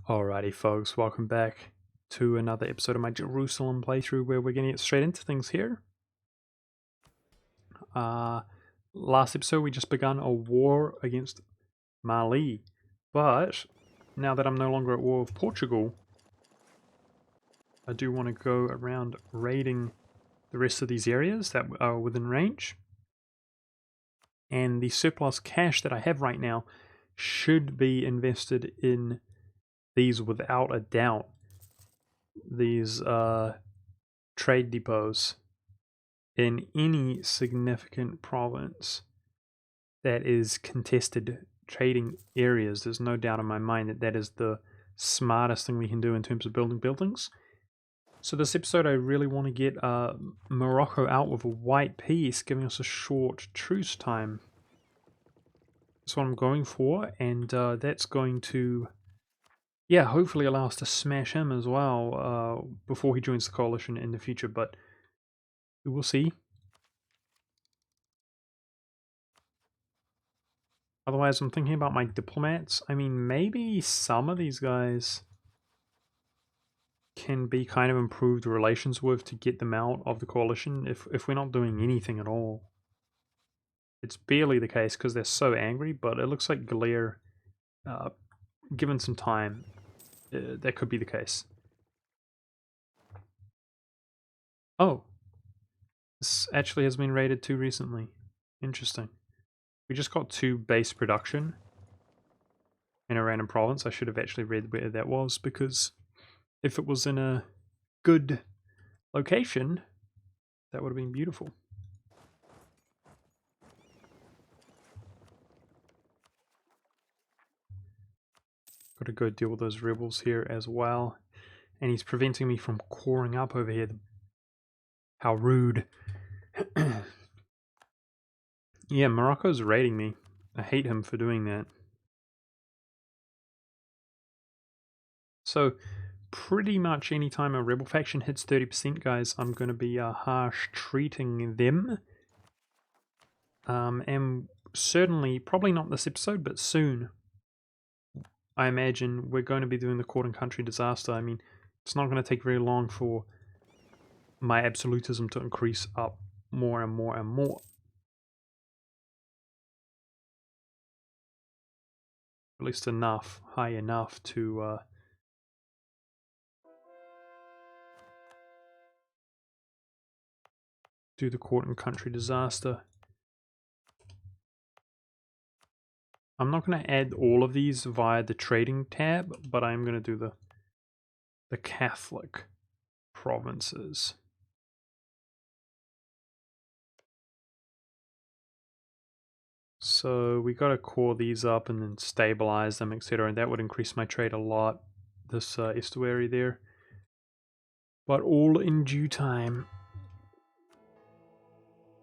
Alrighty, folks, welcome back to another episode of my Jerusalem playthrough where we're going to get straight into things here. Last episode, we just begun a war against Mali, but now that I'm no longer at war with Portugal, I do want to go around raiding the rest of these areas that are within range. And the surplus cash that I have right now should be invested in these without a doubt. These trade depots in any significant province that is contested trading areas. There's no doubt in my mind that that is the smartest thing we can do in terms of building buildings. So this episode I really want to get Morocco out with a white peace, giving us a short truce time. That's what I'm going for, and that's going to, yeah, hopefully allow us to smash him as well before he joins the coalition in the future, but we will see. Otherwise, I'm thinking about my diplomats. I mean, maybe some of these guys can be kind of improved relations with to get them out of the coalition if we're not doing anything at all. It's barely the case because they're so angry, but it looks like Galere, given some time, that could be the case. Oh, this actually has been raided too recently. Interesting. We just got 2 base production in a random province. I should have actually read where that was, because if it was in a good location, that would have been beautiful. Got to go deal with those rebels here as well. And he's preventing me from coring up over here. How rude. Yeah, Morocco's raiding me. I hate him for doing that. So, pretty much anytime a rebel faction hits 30%, guys, I'm going to be harsh treating them. And certainly, probably not this episode, but soon, I imagine we're going to be doing the court and country disaster. I mean, it's not going to take very long for my absolutism to increase up more and more and more. At least enough, high enough to do the court and country disaster. I'm not going to add all of these via the trading tab, but I'm going to do the Catholic provinces. So we got to core these up and then stabilize them, etc. And that would increase my trade a lot, this estuary there. But all in due time.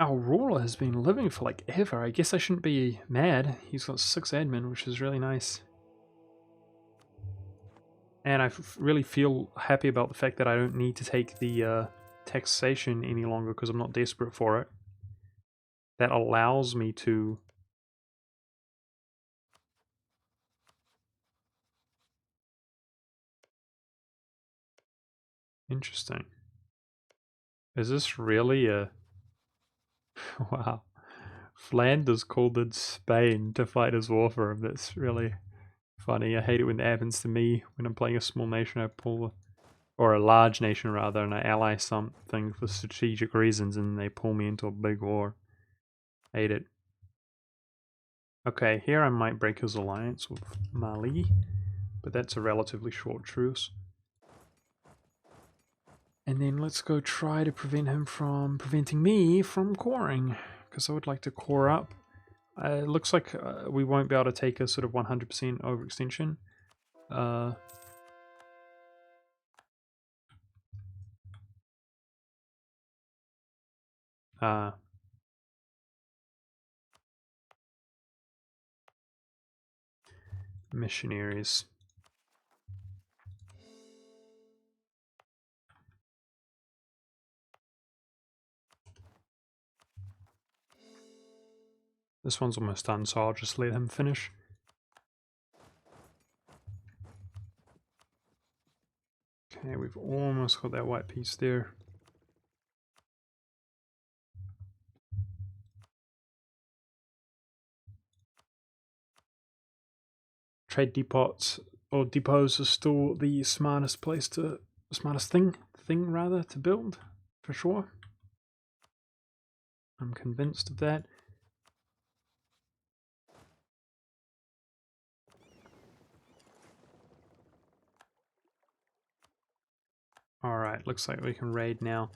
Aurora has been living for like ever. I guess I shouldn't be mad. He's got 6 admin, which is really nice. And I really feel happy about the fact that I don't need to take the taxation any longer because I'm not desperate for it. That allows me to Interesting. Is this really a... Wow. Flanders called in Spain to fight his war for him. That's really funny. I hate it when that happens to me. When I'm playing a small nation, I pull... Or a large nation, rather, and I ally something for strategic reasons, and they pull me into a big war. Hate it. Okay, here I might break his alliance with Mali, but that's a relatively short truce. And then let's go try to prevent him from preventing me from coring, because I would like to core up. It looks like we won't be able to take a sort of 100% overextension. Missionaries. This one's almost done, so I'll just let him finish. Okay, we've almost got that white piece there. Trade depots or depots are still the smartest thing rather to build, for sure. I'm convinced of that. Alright, looks like we can raid now.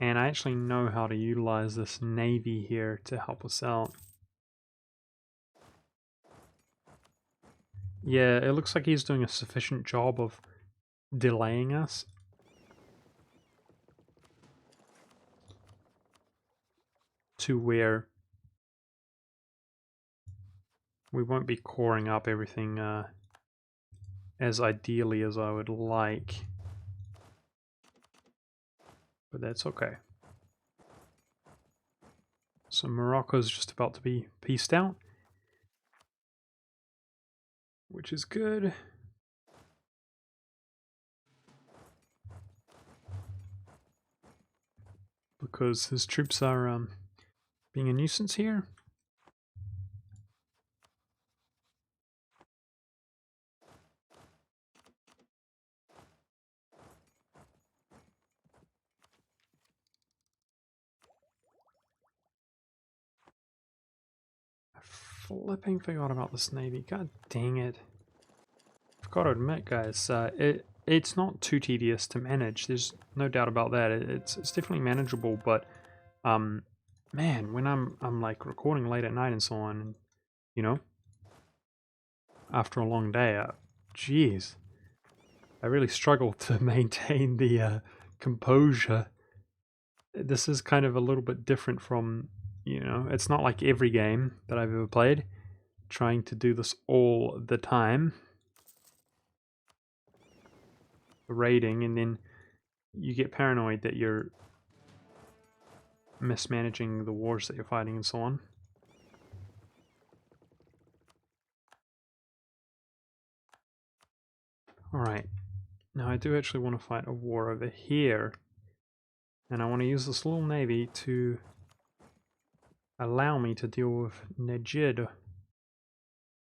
And I actually know how to utilize this navy here to help us out. Yeah, it looks like he's doing a sufficient job of delaying us. To where we won't be coring up everything as ideally as I would like. But that's okay. So Morocco's just about to be pieced out, which is good. Because his troops are being a nuisance here. I flipping forgot about this navy. God dang it. I've got to admit, guys, it's not too tedious to manage. There's no doubt about that. It's definitely manageable, but man, when I'm like recording late at night and so on, and, you know, after a long day, jeez, I really struggle to maintain the composure. This is kind of a little bit different from, you know, it's not like every game that I've ever played, trying to do this all the time. Raiding, and then you get paranoid that you're mismanaging the wars that you're fighting and so on. Alright, now I do actually want to fight a war over here, and I want to use this little navy to allow me to deal with Najid,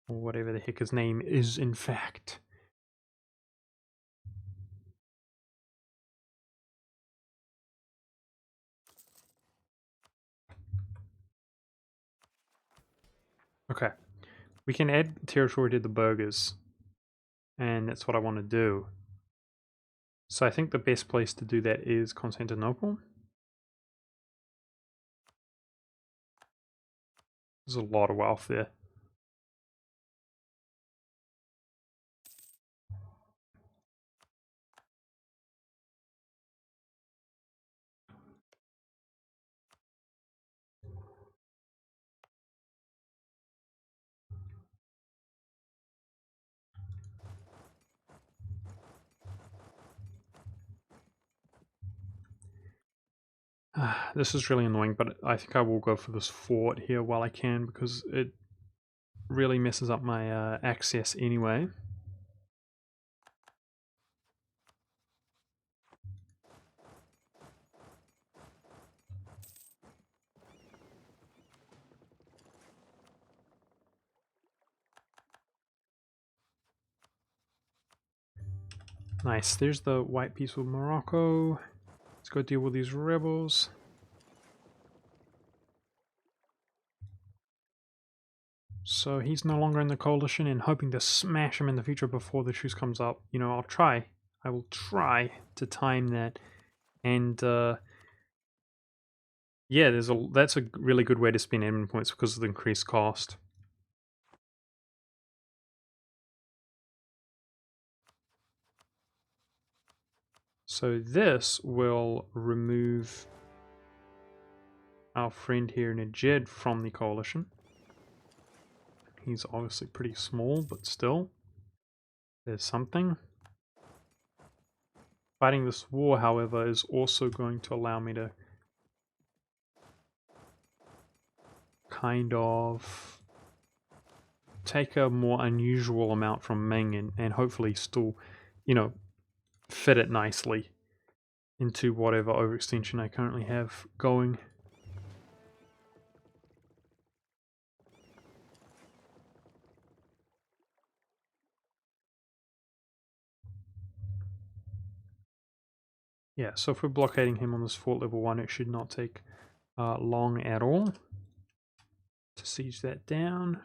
or whatever the heck his name is in fact. Okay, we can add territory to the burghers, and that's what I want to do. So I think the best place to do that is Constantinople. There's a lot of wealth there. This is really annoying, but I think I will go for this fort here while I can, because it really messes up my access anyway. Nice, there's the white piece with Morocco. Let's go deal with these rebels. So he's no longer in the coalition, and hoping to smash him in the future before the truce comes up. You know, I'll try. I will try to time that. And yeah, that's a really good way to spend admin points because of the increased cost. So this will remove our friend here, Najid, from the coalition. He's obviously pretty small, but still, there's something. Fighting this war, however, is also going to allow me to kind of take a more unusual amount from Ming, and hopefully still, you know, fit it nicely into whatever overextension I currently have going. Yeah, so if we're blockading him on this fort level 1, it should not take long at all to siege that down.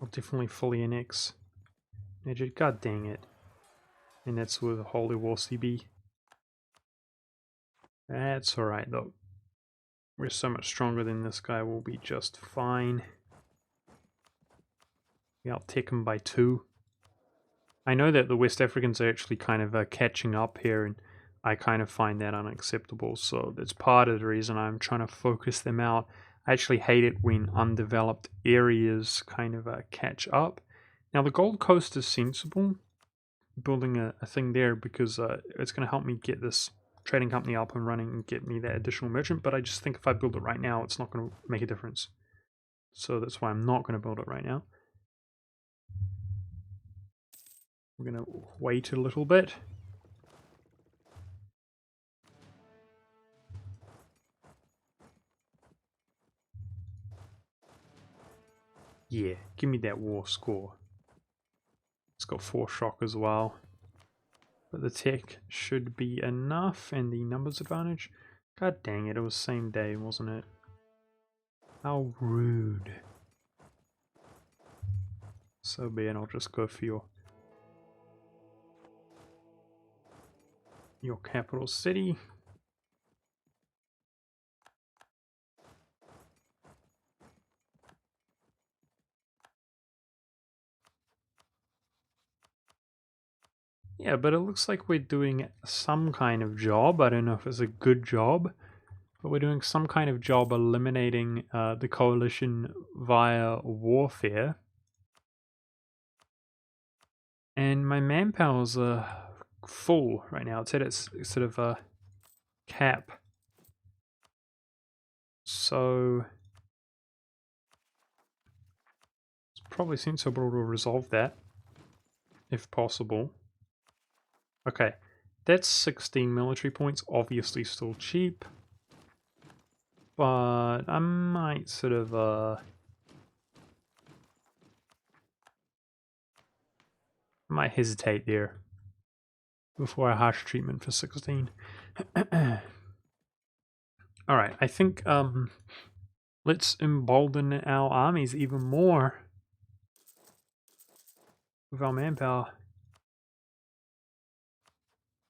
I'll definitely fully annex Nedjed. God dang it. And that's with Holy War CB. That's alright though. We're so much stronger than this guy, will be just fine. We outtake him by 2. I know that the West Africans are actually kind of catching up here, and I kind of find that unacceptable, so that's part of the reason I'm trying to focus them out. I actually hate it when undeveloped areas kind of catch up. Now the Gold Coast is sensible, building a thing there, because it's going to help me get this trading company up and running and get me that additional merchant, but I just think if I build it right now, it's not going to make a difference. So that's why I'm not going to build it right now. We're going to wait a little bit. Yeah, give me that war score. It's got 4 shock as well. But the tech should be enough, and the numbers advantage. God dang it, it was same day, wasn't it? How rude. So be it, I'll just go for your capital city. Yeah, but it looks like we're doing some kind of job. I don't know if it's a good job, but we're doing some kind of job eliminating the coalition via warfare. And my manpower's full right now. It's at its sort of cap. So it's probably sensible to resolve that, if possible. Okay, that's 16 military points, obviously still cheap. But I might sort of I might hesitate there before a harsh treatment for 16. Alright, I think let's embolden our armies even more with our manpower.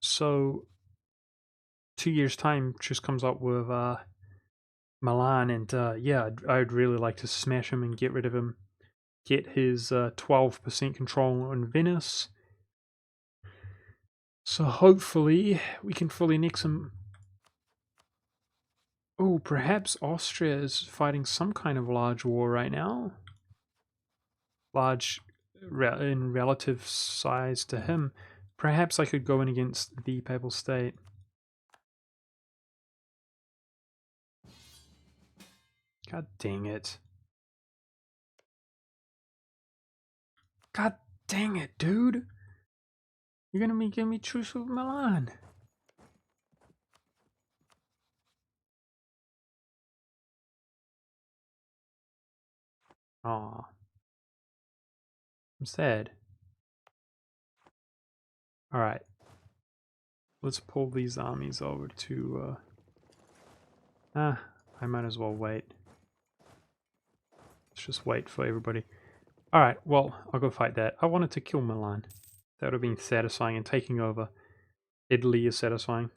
So 2 years time just comes up with Milan, and yeah, I'd really like to smash him and get rid of him. Get his 12% control on Venice. So hopefully we can fully annex him. Oh, perhaps Austria is fighting some kind of large war right now. Large in relative size to him. Perhaps I could go in against the Papal State. God dang it. God dang it, dude. You're gonna be giving me truce with Milan. Aw. I'm sad. Alright. Let's pull these armies over to I might as well wait. Let's just wait for everybody. Alright, well, I'll go fight that. I wanted to kill Milan. That would have been satisfying, and taking over Italy is satisfying.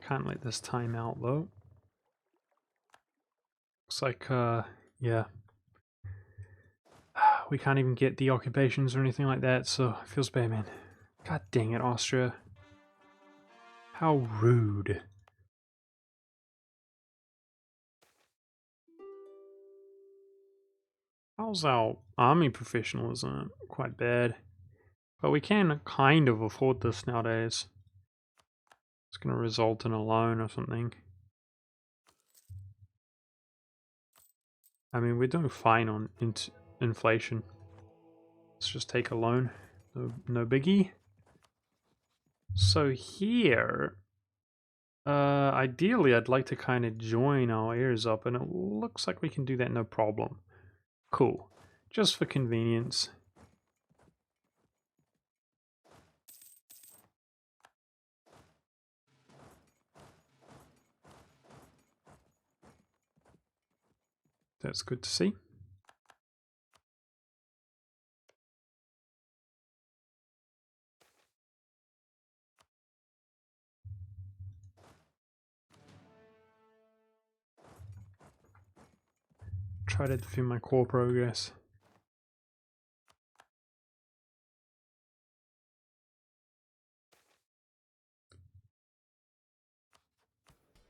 Can't let this time out though. Looks like, yeah. We can't even get the occupations or anything like that, so it feels bad, man. God dang it, Austria. How rude. How's our army professionalism? Quite bad. But we can kind of afford this nowadays. It's going to result in a loan or something. I mean, we're doing fine on inflation. Let's just take a loan. No biggie. So here, ideally I'd like to kind of join our heirs up, and it looks like we can do that no problem. Cool. Just for convenience. That's good to see. Try to defend my core progress.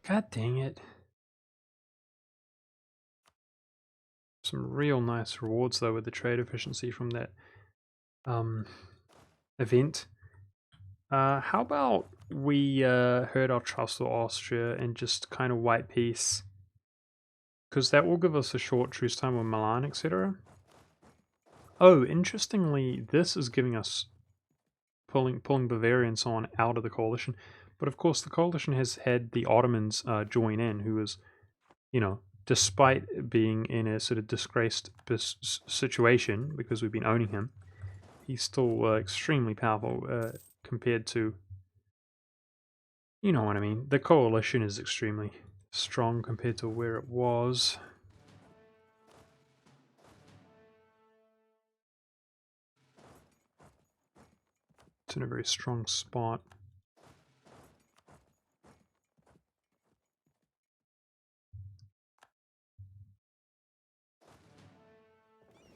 God dang it. Some real nice rewards though with the trade efficiency from that event. How about we herd our trust with Austria and just kind of white peace? Because that will give us a short truce time with Milan, etc. Oh, interestingly, this is giving us pulling Bavaria and so on out of the coalition. But of course, the coalition has had the Ottomans join in, who is, you know, despite being in a sort of disgraced situation because we've been owning him, he's still extremely powerful compared to, you know what I mean. The coalition is extremely strong compared to where it was. It's in a very strong spot.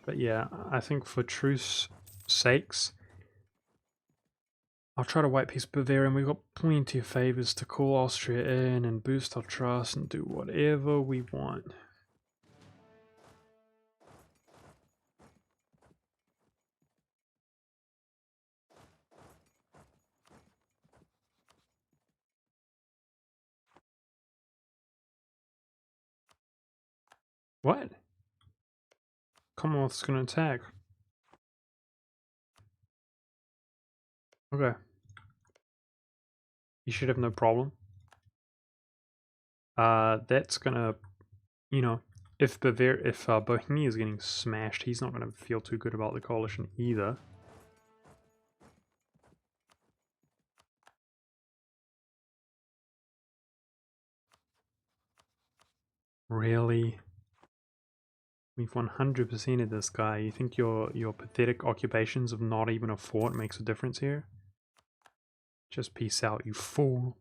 But yeah, I think for truce sakes, I'll try to white peace Bavaria, and we've got plenty of favors to call Austria in and boost our trust and do whatever we want. What? Commonwealth's gonna attack. Okay. You should have no problem. That's gonna, you know, if Bohemia is getting smashed, he's not gonna feel too good about the coalition either. Really? We've 100%ed this guy. You think your pathetic occupations of not even a fort makes a difference here? Just peace out, you fool.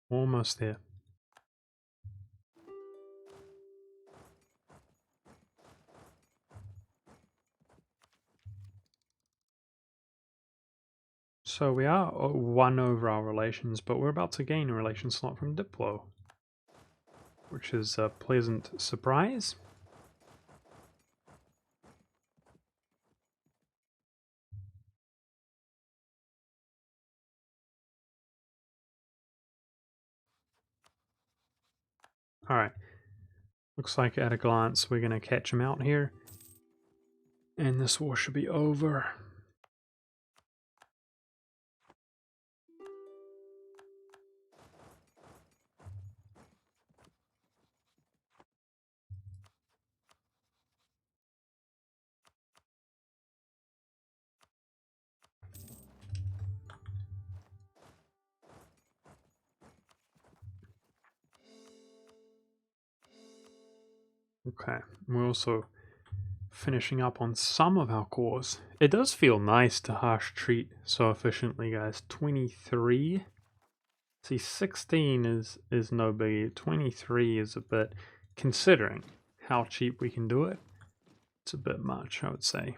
Almost there. So we are one over our relations, but we're about to gain a relation slot from Diplo, which is a pleasant surprise. Alright. Looks like at a glance we're going to catch him out here. And this war should be over. Okay, we're also finishing up on some of our cores. It does feel nice to harsh treat so efficiently, guys. 23. See, 16 is no biggie. 23 is a bit, considering how cheap we can do it, it's a bit much, I would say.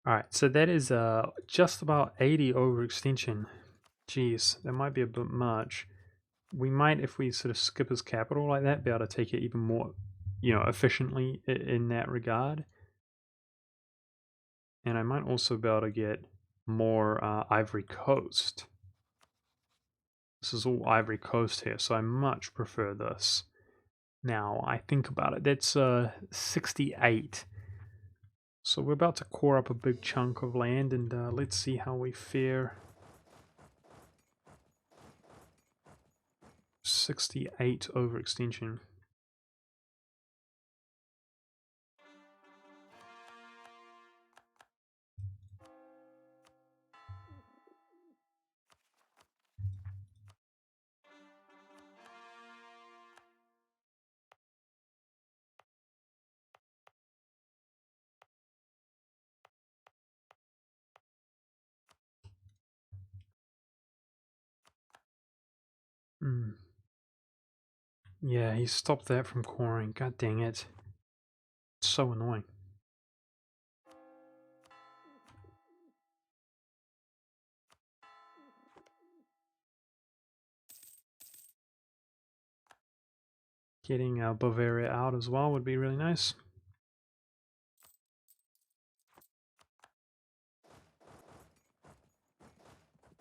Alright, so that is just about 80 overextension. Jeez, that might be a bit much. We might, if we sort of skip his capital like that, be able to take it even more, efficiently in that regard. And I might also be able to get more Ivory Coast. This is all Ivory Coast here, so I much prefer this. Now, I think about it, that's 68. So we're about to core up a big chunk of land, and let's see how we fare. 68 overextension. Yeah, he stopped that from coring. God dang it. It's so annoying. Getting Bavaria out as well would be really nice.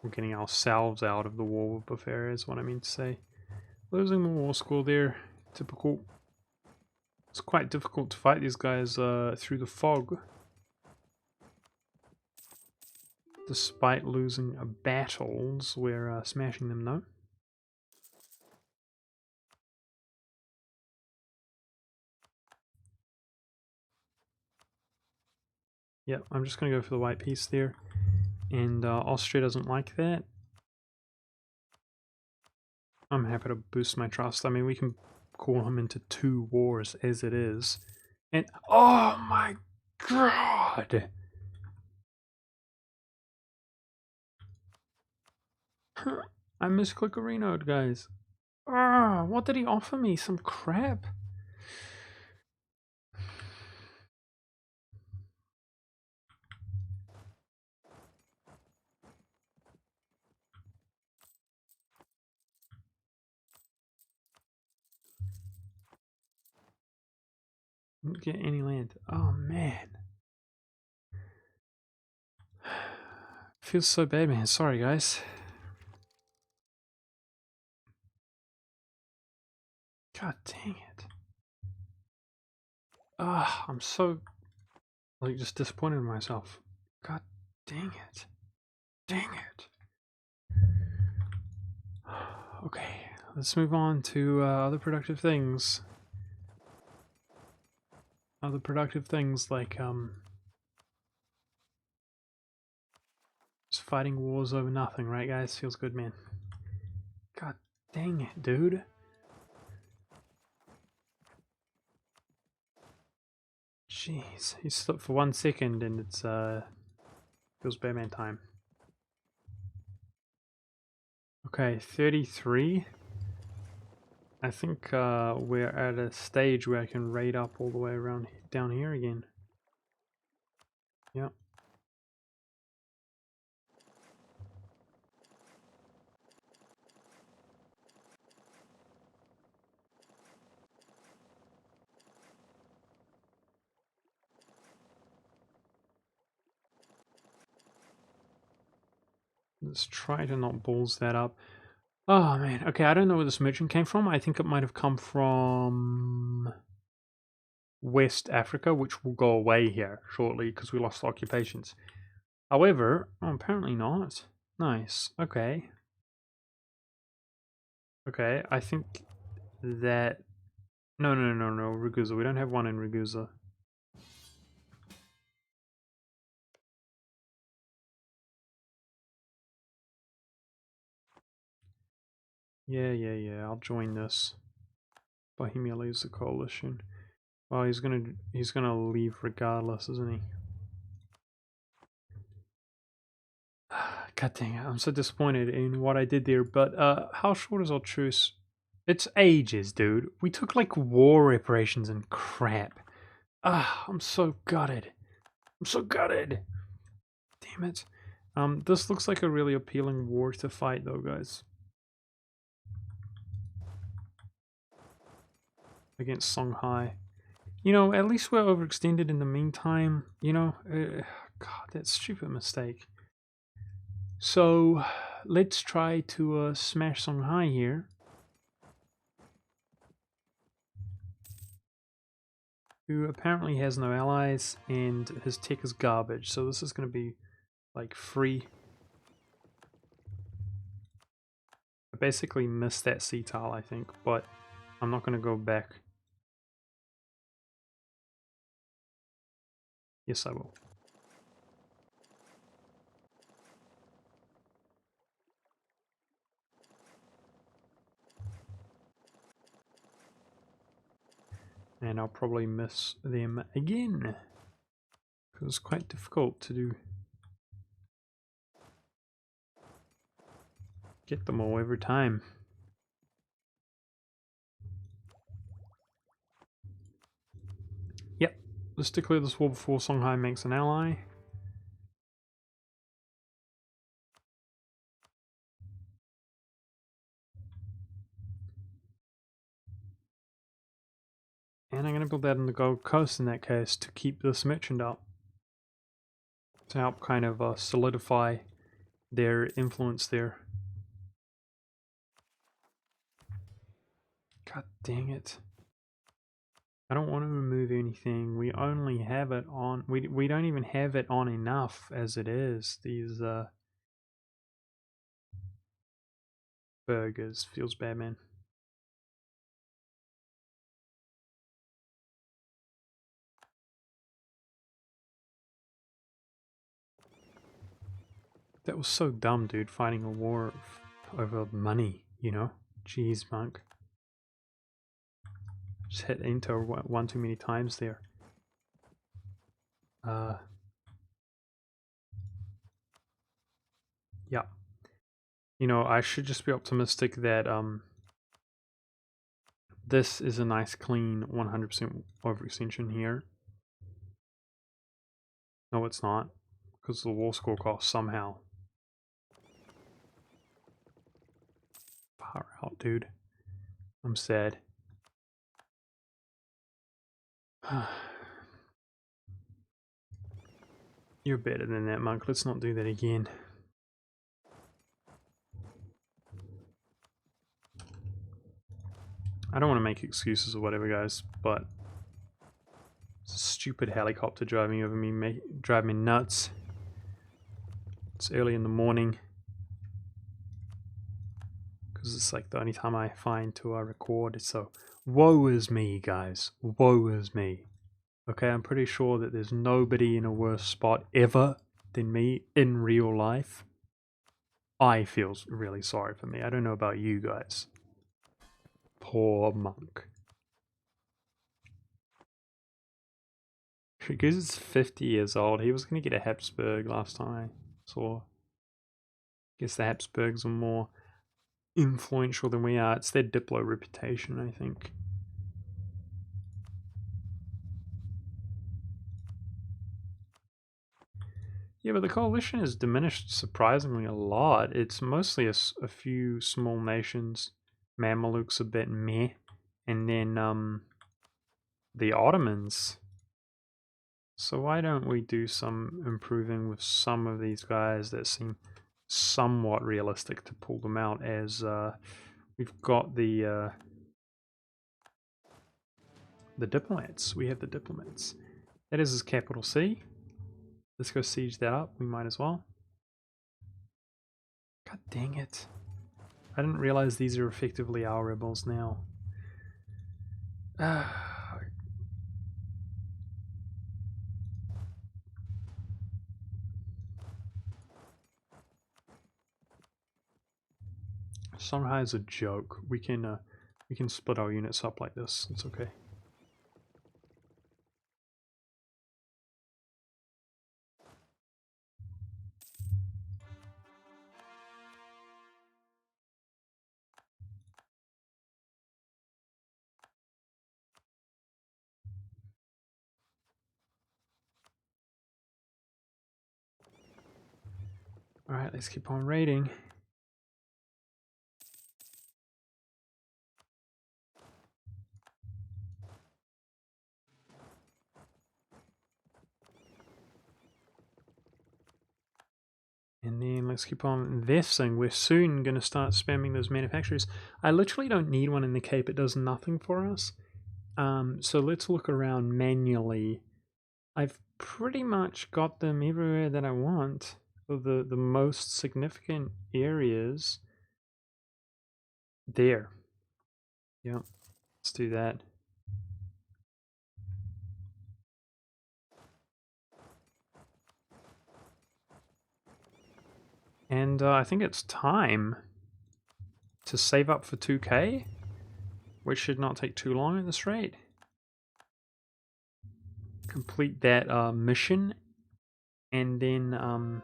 We're getting ourselves out of the war with Bavaria is what I mean to say. Losing the war score there, typical. It's quite difficult to fight these guys through the fog. Despite losing battles, we're smashing them though. Yep, I'm just going to go for the white piece there. And Austria doesn't like that. I'm happy to boost my trust. I mean, we can call him into 2 wars as it is. And, oh my god! I misclick Arenoed, guys. What did he offer me? Some crap? Didn't get any land. Oh man. Feels so bad, man. Sorry, guys. God dang it. I'm so, just disappointed in myself. God dang it. Dang it. Okay, let's move on to other productive things. Other productive things like, just fighting wars over nothing, right, guys? Feels good, man. God dang it, dude. Jeez, he slipped for 1 second and it's, feels Batman time. Okay, 33. I think we're at a stage where I can raid up all the way around down here again. Yep. Let's try to not balls that up. Oh man, okay, I don't know where this merchant came from. I think it might have come from West Africa, which will go away here shortly because we lost occupations. However, apparently not. Nice, okay. Okay, I think that... No, Ragusa. We don't have one in Ragusa. Yeah, I'll join this. Bohemia leaves the coalition. Well, he's gonna leave regardless, isn't he? God dang it, I'm so disappointed in what I did there, but how short is our truce? It's ages, dude. We took like war reparations and crap. I'm so gutted. I'm so gutted. Damn it. This looks like a really appealing war to fight though, guys. Against Songhai. You know, at least we're overextended in the meantime, you know? God, that stupid mistake. So, let's try to smash Songhai here. Who apparently has no allies, and his tech is garbage, so this is going to be, like, free. I basically missed that sea tile, I think, but I'm not going to go back. Yes, I will. And I'll probably miss them again, because it's quite difficult to do. Get them all every time. Yep, let's declare this war before Songhai makes an ally. And I'm going to build that in the Gold Coast in that case to keep this merchant up. To help kind of solidify their influence there. God dang it. I don't want to remove anything. We only have it on. We don't even have it on enough as it is. These burgers. Feels bad, man. That was so dumb, dude, fighting a war over money, you know? Jeez, monk. Just hit enter one too many times there. Yeah. You know, I should just be optimistic that this is a nice clean 100% overextension here. No, it's not, because the war score cost somehow. Far out, dude. I'm sad. You're better than that, monk. Let's not do that again. I don't want to make excuses or whatever, guys, but it's a stupid helicopter driving over me, drive me nuts. It's early in the morning, because it's like the only time I find to record. So, woe is me, guys. Woe is me. Okay, I'm pretty sure that there's nobody in a worse spot ever than me in real life. I feel really sorry for me. I don't know about you guys. Poor monk. Because it's 50 years old, he was going to get a Habsburg last time I saw. I guess the Habsburgs are more influential than we are. It's their Diplo reputation, I think. Yeah, but the coalition has diminished surprisingly a lot. It's mostly a few small nations. Mamelukes a bit meh. And then the Ottomans. So why don't we do some improving with some of these guys that seem somewhat realistic to pull them out, as we've got the diplomats. We have the diplomats. That is his capital C. Let's go siege that up. We might as well. God dang it. I didn't realize these are effectively our rebels now. Songhai is a joke. We can split our units up like this. It's okay. Alright, let's keep on raiding. And then let's keep on investing. We're soon going to start spamming those manufacturers. I literally don't need one in the Cape. It does nothing for us. So let's look around manually. I've pretty much got them everywhere that I want. So the most significant areas there. Yep, let's do that. And I think it's time to save up for 2k, which should not take too long at this rate. Complete that mission, and then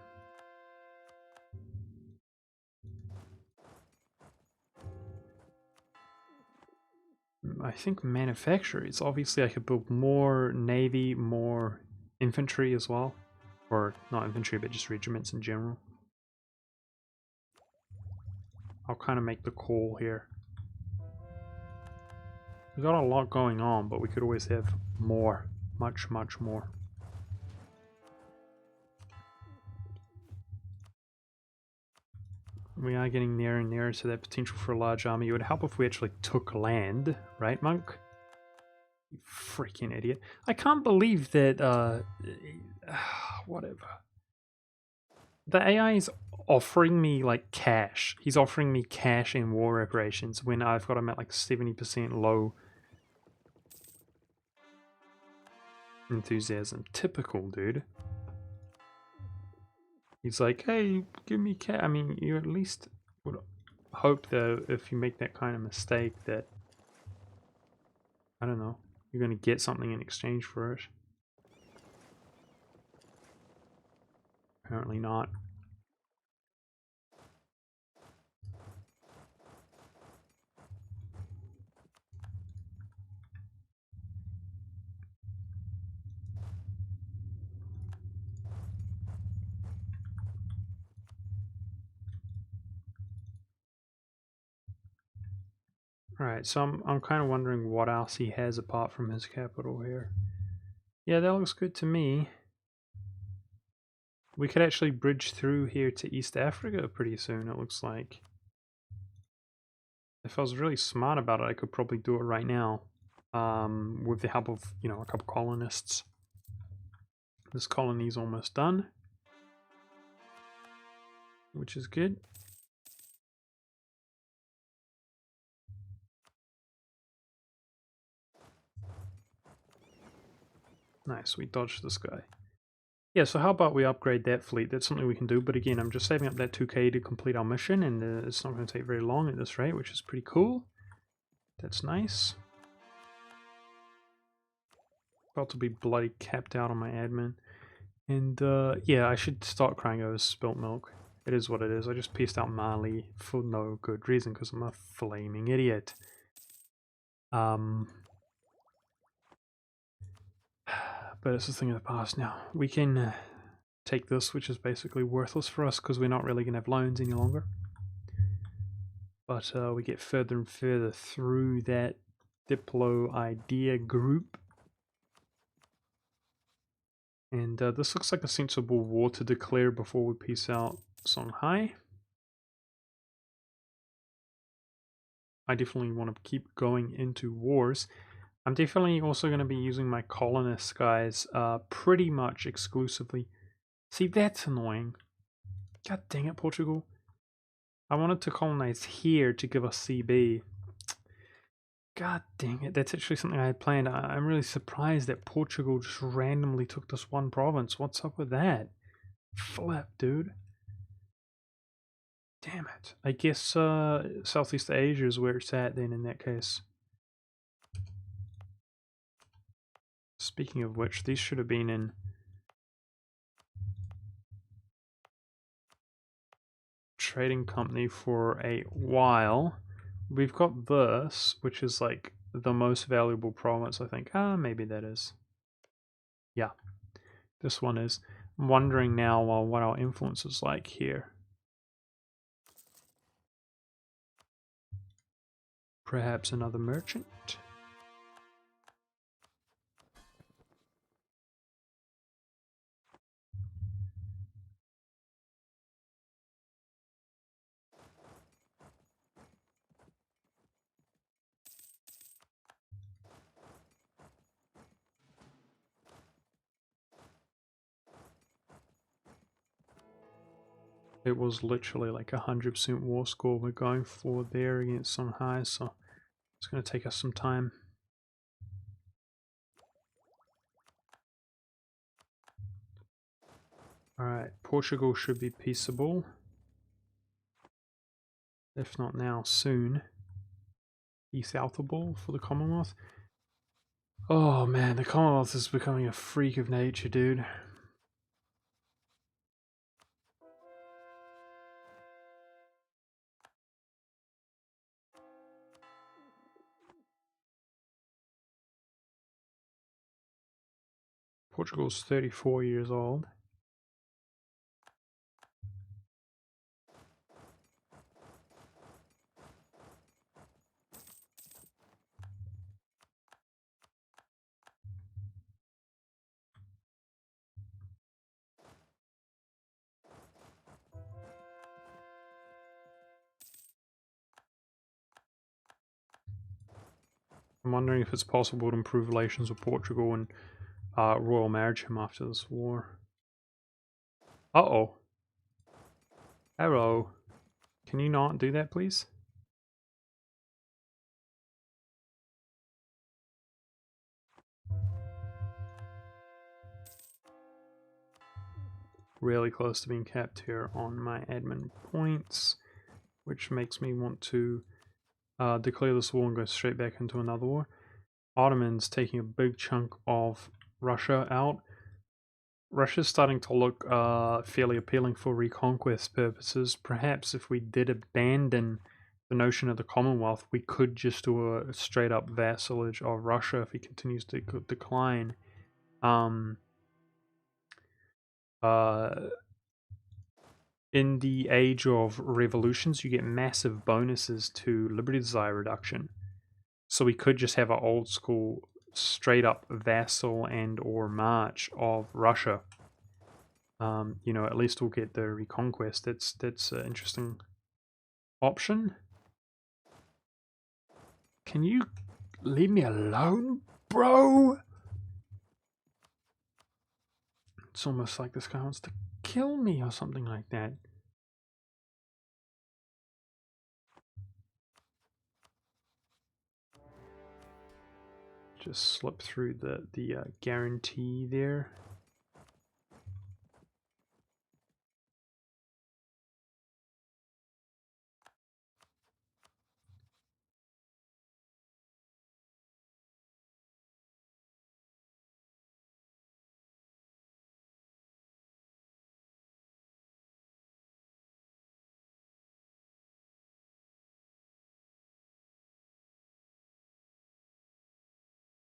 I think manufacturers. Obviously I could build more navy, more infantry as well. Or not infantry, but just regiments in general. I'll kind of make the call here. We got a lot going on, but we could always have more. Much, much more. We are getting nearer and nearer to that potential for a large army. It would help if we actually took land, right, Monk? You freaking idiot. I can't believe that, whatever. The AI is offering me, like, cash. He's offering me cash in war reparations when I've got him at, like, 70% low enthusiasm. Typical, dude. He's like, hey, give me cash. I mean, you at least would hope that if you make that kind of mistake that, I don't know, you're going to get something in exchange for it. Apparently not. Alright, so I'm kind of wondering what else he has apart from his capital here. Yeah, that looks good to me. We could actually bridge through here to East Africa pretty soon, it looks like. If I was really smart about it, I could probably do it right now. With the help of, you know, a couple colonists. This colony's almost done. Which is good. Nice, we dodged this guy. Yeah, so how about we upgrade that fleet? That's something we can do, but again, I'm just saving up that 2k to complete our mission, and it's not going to take very long at this rate, which is pretty cool. That's nice. About to be bloody capped out on my admin. And yeah, I should start crying over spilt milk. It is what it is. I just pieced out Mali for no good reason, because I'm a flaming idiot. But it's a thing of the past now. We can take this, which is basically worthless for us because we're not really going to have loans any longer. But we get further and further through that Diplo idea group. And this looks like a sensible war to declare before we peace out Songhai. I definitely want to keep going into wars. I'm definitely also going to be using my colonists, guys, pretty much exclusively. See, that's annoying. God dang it, Portugal. I wanted to colonize here to give us CB. God dang it, that's actually something I had planned. I'm really surprised that Portugal just randomly took this one province. What's up with that? Flip, dude. Damn it. I guess Southeast Asia is where it's at then in that case. Speaking of which, these should have been in trading company for a while. We've got this, which is like the most valuable province, I think. Maybe that is. Yeah, this one is. I'm wondering now what our influence is like here. Perhaps another merchant? It was literally like 100% war score we're going for there against Shanghai, so it's going to take us some time. Alright, Portugal should be peaceable. If not now, soon. East Althable for the Commonwealth. Oh man, the Commonwealth is becoming a freak of nature, dude. Portugal's 34 years old. I'm wondering if it's possible to improve relations with Portugal and Royal Maritime after this war. Uh-oh. Hello. Can you not do that, please? Really close to being capped here on my admin points, which makes me want to declare this war and go straight back into another war. Ottomans taking a big chunk of Russia out. Russia's starting to look fairly appealing for reconquest purposes. Perhaps if we did abandon the notion of the Commonwealth, we could just do a straight up vassalage of Russia if he continues to decline. In the age of revolutions, you get massive bonuses to liberty desire reduction. So we could just have an old school straight up vassal and or march of Russia. You know, at least we'll get the reconquest. That's an interesting option. Can you leave me alone, bro? It's almost like this guy wants to kill me or something like that. Just slip through the guarantee there.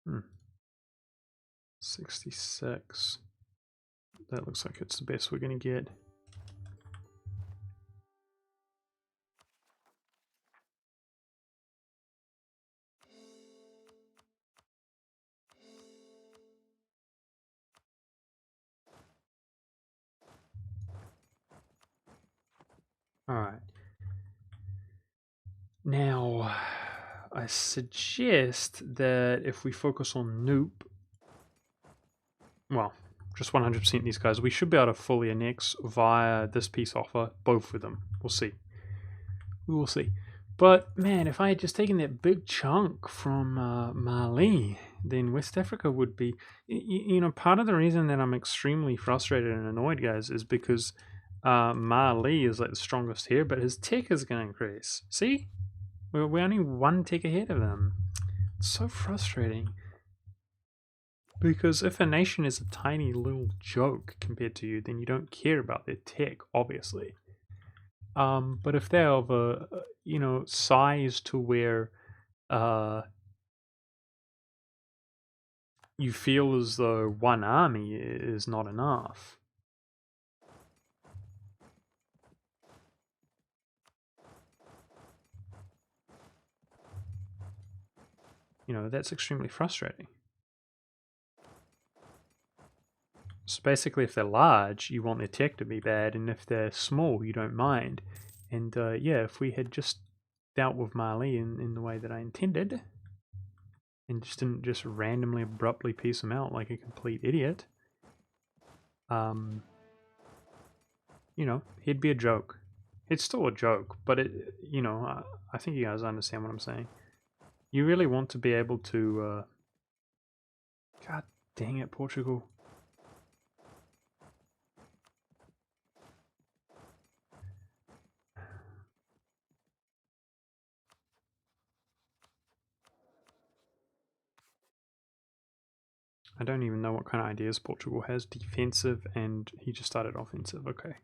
Hmm. 66. That looks like it's the best we're going to get. Alright. Now, I suggest that if we focus on Noop, well, just 100% these guys, we should be able to fully annex via this peace offer, both of them. We'll see. We will see. But, man, if I had just taken that big chunk from Mali, then West Africa would be... You know, part of the reason that I'm extremely frustrated and annoyed, guys, is because Mali is like the strongest here, but his tech is going to increase. See? We're only one tech ahead of him. It's so frustrating. Because if a nation is a tiny little joke compared to you, then you don't care about their tech, obviously. But if they're of a, size to where you feel as though one army is not enough. That's extremely frustrating. So basically, if they're large, you want their tech to be bad, and if they're small, you don't mind. And yeah, if we had just dealt with Mali in the way that I intended, and just didn't just randomly, abruptly piece him out like a complete idiot, he'd be a joke. It's still a joke, but I think you guys understand what I'm saying. You really want to be able to, God dang it, Portugal. I don't even know what kind of ideas Portugal has. Defensive, and he just started offensive. Okay.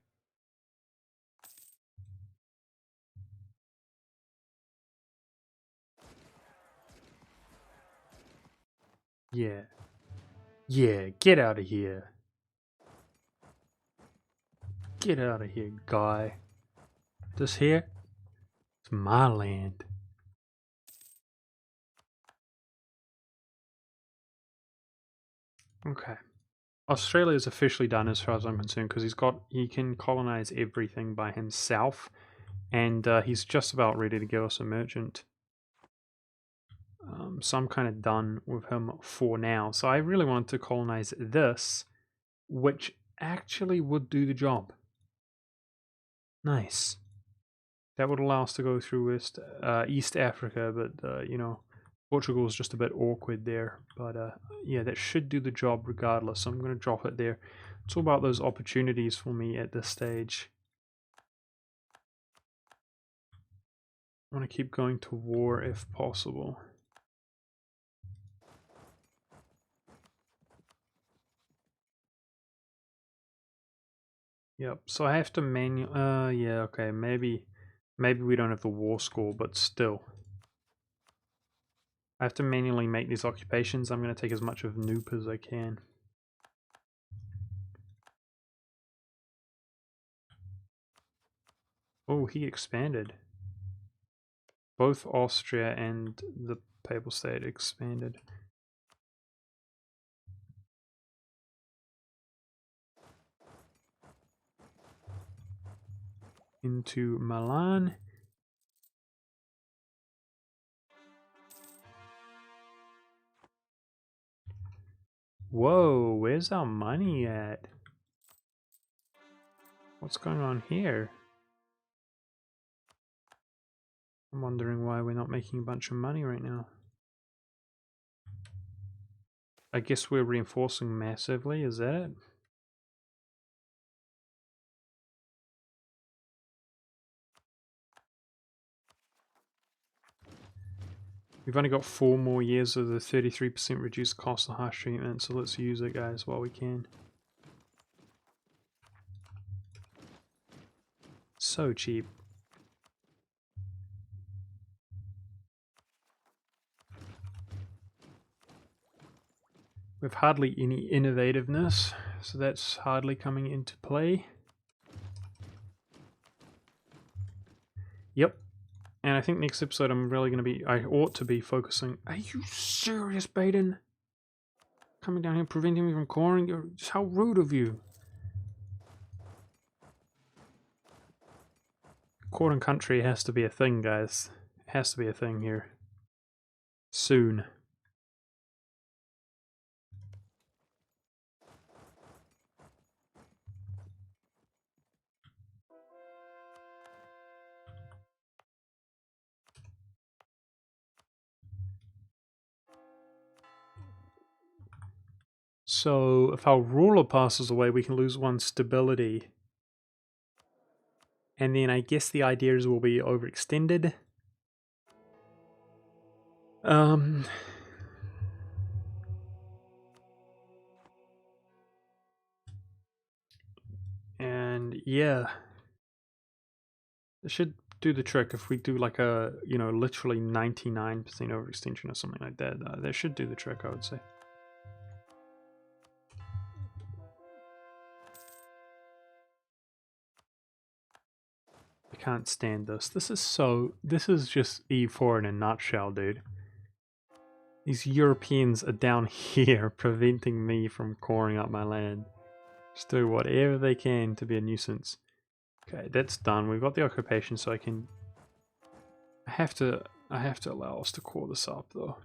Yeah. Yeah, get out of here. Get out of here, guy. This here? It's my land. Okay. Australia is officially done as far as I'm concerned because he can colonize everything by himself, and he's just about ready to give us a merchant. So I'm kind of done with him for now. So I really want to colonize this, which actually would do the job. Nice. That would allow us to go through East Africa, but Portugal is just a bit awkward there. But yeah, that should do the job regardless. So I'm going to drop it there. It's all about those opportunities for me at this stage. I want to keep going to war if possible. Yep, so I have to yeah, okay, maybe we don't have the war score, but still. I have to manually make these occupations. I'm going to take as much of Noop as I can. Oh, he expanded. Both Austria and the Papal State expanded. Into Milan. Whoa, where's our money at? What's going on here? I'm wondering why we're not making a bunch of money right now. I guess we're reinforcing massively, is that it? We've only got 4 more years of the 33% reduced cost of harsh treatment, so let's use it, guys, while we can. So cheap. With hardly any innovativeness, so that's hardly coming into play. Yep. And I think next episode I ought to be focusing. Are you serious, Baden? Coming down here preventing me from calling? How rude of you. Court and country has to be a thing, guys. It has to be a thing here. Soon. So, if our ruler passes away, we can lose 1 stability. And then I guess the ideas will be overextended. And yeah, it should do the trick if we do like a, you know, literally 99% overextension or something like that. That should do the trick, I would say. I can't stand this. This is just E4 in a nutshell, dude. These Europeans are down here preventing me from coring up my land. Just do whatever they can to be a nuisance. Okay, that's done. We've got the occupation, so I have to allow us to core this up though.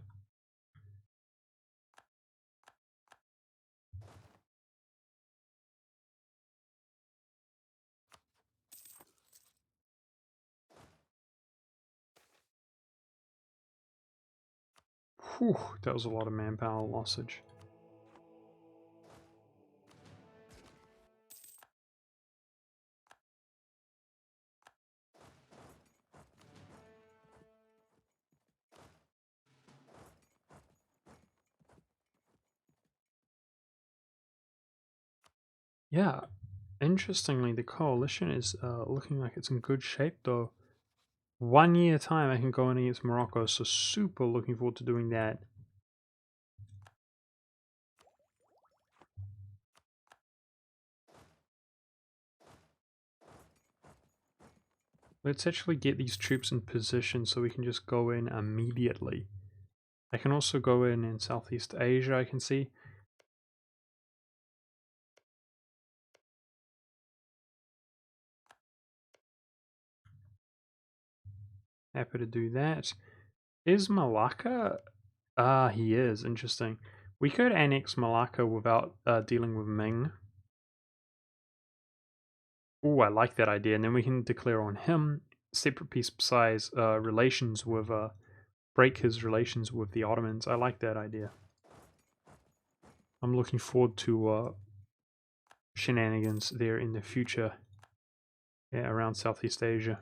Whew, that was a lot of manpower lossage. Yeah, interestingly, the coalition is looking like it's in good shape though. 1 year time I can go in against Morocco, so super looking forward to doing that. Let's actually get these troops in position so we can just go in immediately. I can also go in Southeast Asia, I can see. Happy to do that. Is Malacca? Ah, he is. Interesting. We could annex Malacca without dealing with Ming. Oh, I like that idea. And then we can declare on him separate peace size relations with, break his relations with the Ottomans. I like that idea. I'm looking forward to shenanigans there in the future, yeah, around Southeast Asia.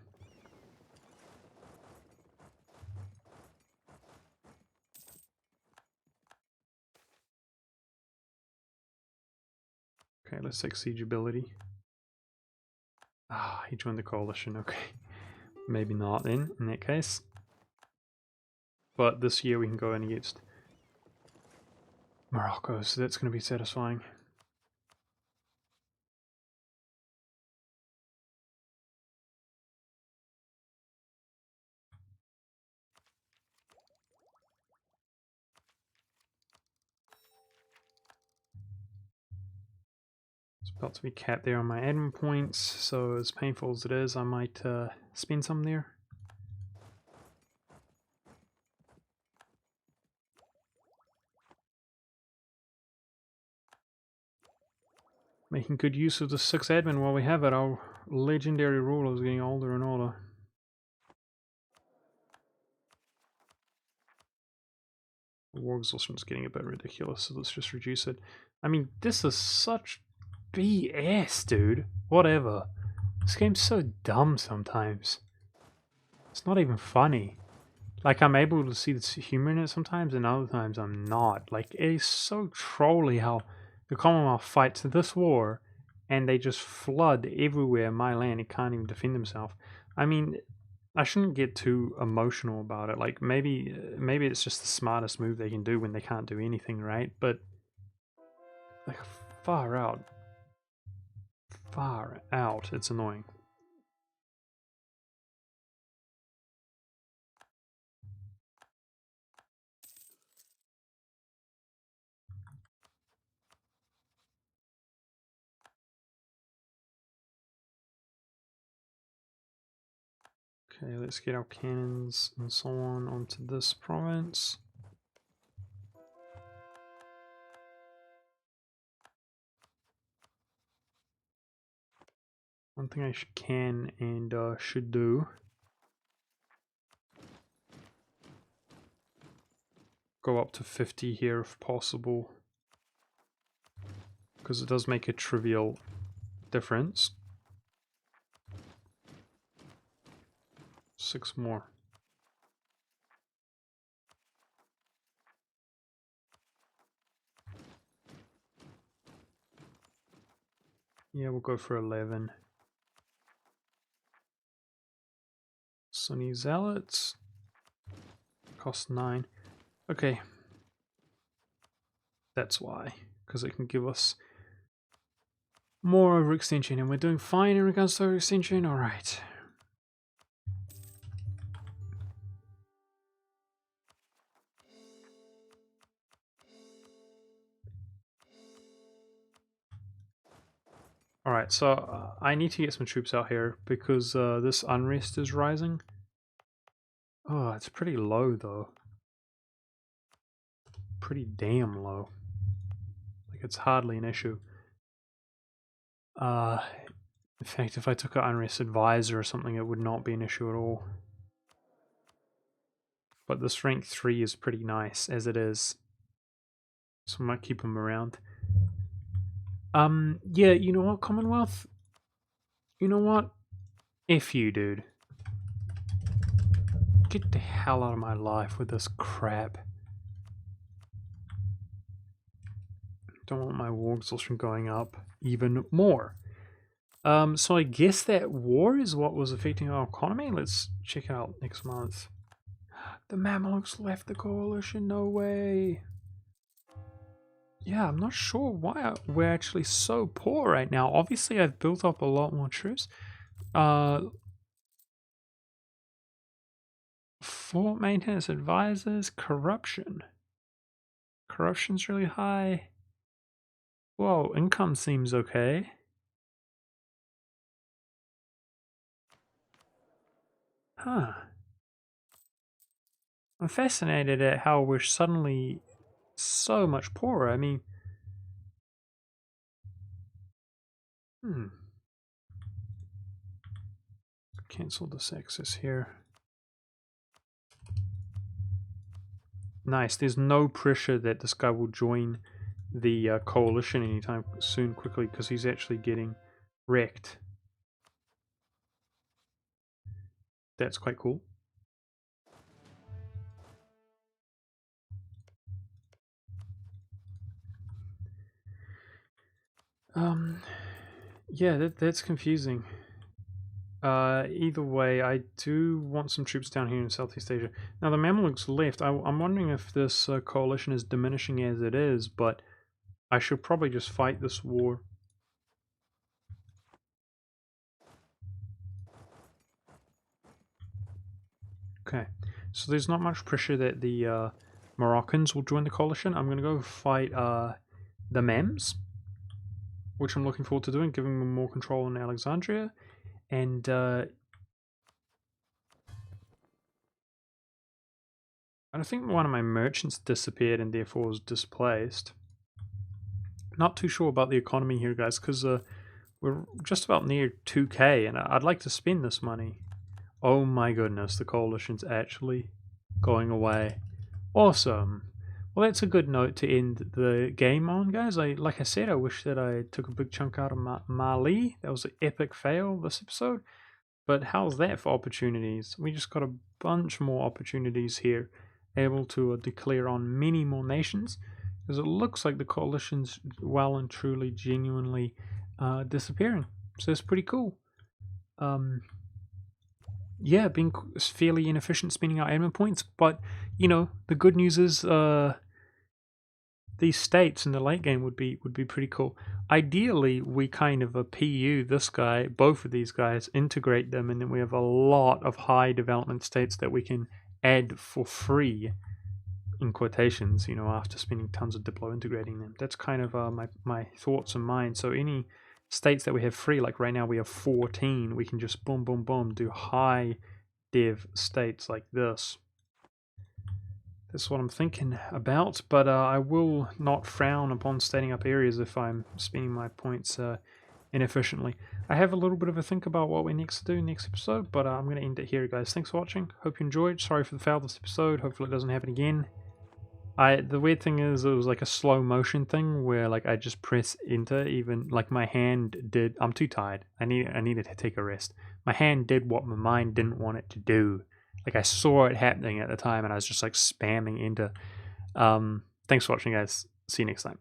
Okay, let's take siege ability. Ah, he joined the coalition. Okay, maybe not then in that case. But this year we can go in against Morocco, so that's going to be satisfying. It's about to be capped there on my admin points, so as painful as it is, I might spend some there. Making good use of the 6 admin while we have it. Our legendary ruler is getting older and older. The war exhaustion is getting a bit ridiculous, so let's just reduce it. I mean, this is such BS, dude. Whatever. This game's so dumb sometimes. It's not even funny. Like, I'm able to see the humor in it sometimes, and other times I'm not. Like, it is so trolly how the Commonwealth fights this war, and they just flood everywhere in my land. It can't even defend themselves. I mean, I shouldn't get too emotional about it. Like, maybe it's just the smartest move they can do when they can't do anything, right? But, like, far out. Far out. It's annoying. Okay, let's get our cannons and so on onto this province. One thing I can and should do, go up to 50 here if possible, because it does make a trivial difference. 6 more. Yeah, we'll go for 11. Sunny Zealots. Cost 9. Okay. That's why. Because it can give us more overextension. And we're doing fine in regards to overextension. Alright. Alright, so I need to get some troops out here because this unrest is rising. Oh, it's pretty low though. Pretty damn low. Like it's hardly an issue. In fact, if I took an unrest advisor or something, it would not be an issue at all. But this rank 3 is pretty nice as it is. So I might keep him around. Yeah, you know what, Commonwealth? You know what? F you, dude. Get the hell out of my life with this crap. Don't want my war exhaustion going up even more. So I guess that war is what was affecting our economy. Let's check it out next month. The Mamluks left the coalition, no way. Yeah, I'm not sure why we're actually so poor right now. Obviously, I've built up a lot more troops. Fort maintenance advisors, corruption. Corruption's really high. Whoa, income seems okay. Huh. I'm fascinated at how we're suddenly so much poorer. I mean, cancel this access here. Nice. There's no pressure that this guy will join the coalition anytime soon quickly because he's actually getting wrecked. That's quite cool. Yeah, that's confusing. Either way, I do want some troops down here in Southeast Asia. Now, the Mamluks left. I'm wondering if this coalition is diminishing as it is, but I should probably just fight this war. Okay, so there's not much pressure that the Moroccans will join the coalition. I'm going to go fight the Mams, which I'm looking forward to doing, giving them more control in Alexandria. And I think one of my merchants disappeared and therefore was displaced. Not too sure about the economy here, guys, because we're just about near 2k, and I'd like to spend this money. Oh my goodness, the coalition's actually going away. Awesome. Well, that's a good note to end the game on, guys. Like I said, I wish that I took a big chunk out of Mali. That was an epic fail this episode. But how's that for opportunities? We just got a bunch more opportunities here, able to declare on many more nations, because it looks like the coalition's well and truly, genuinely disappearing. So it's pretty cool. Yeah, being fairly inefficient spending our admin points, but you know the good news is these states in the late game would be pretty cool. Ideally, we kind of PU this guy, both of these guys, integrate them, and then we have a lot of high development states that we can add for free, in quotations, you know, after spending tons of Diplo integrating them. That's kind of my thoughts and mine. So any states that we have free, like right now we have 14, we can just boom, boom, boom, do high dev states like this. That's what I'm thinking about, but I will not frown upon stating up areas if I'm spending my points inefficiently. I have a little bit of a think about what we're next to do next episode, but I'm going to end it here, guys. Thanks for watching. Hope you enjoyed. Sorry for the fail this episode. Hopefully it doesn't happen again. The weird thing is it was like a slow motion thing where like I just press enter, even like my hand did. I'm too tired. I needed to take a rest. My hand did what my mind didn't want it to do. Like I saw it happening at the time and I was just like spamming enter. Thanks for watching, guys. See you next time.